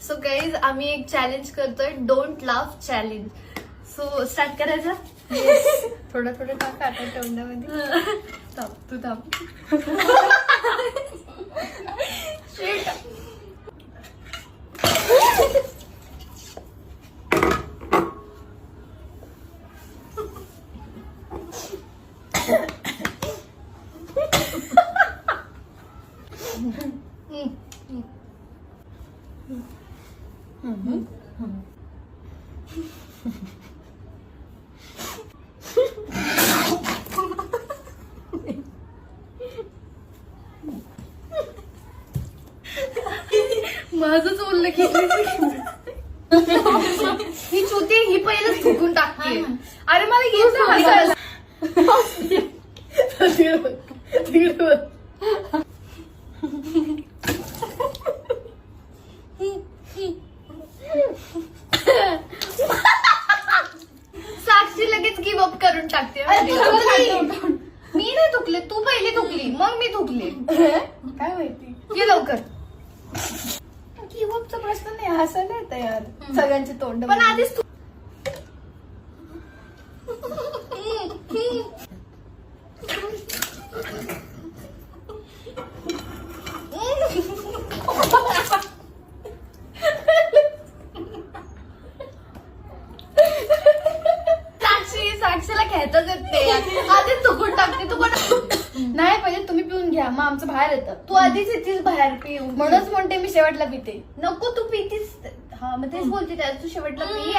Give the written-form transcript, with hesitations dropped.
So guys आम्ही एक challenge करतोय, don't laugh challenge. So start करायचं. थोडं थोडं टाक आता तोंडामध्ये. थांब तू थांब. माझंच बोललं की ही चुती ही पहिलेच फुकून टाकते. अरे मला येत हसायला. साक्षी लगेच गिव अप करून टाकते. मी नाही थुकले, तू पहिली थुकली मग मी थुकले. काय माहिती ये लवकर. गिवअपचा प्रश्न नाही, हसायला येतं यार सगळ्यांचे तोंड. पण आधीच साक्षीला खेळताच येते. आधीच थुकून टाकते. तू नाही पहिले तुम्ही पिऊन घ्या, मग आमचं बाहेर येतं. तू आधीच येतीस बाहेर पिऊ. म्हणूनच म्हणते मी शेवटला पिते. नको तू पितीस. हा मग तेच बोलते त्याला, तू शेवटला पी.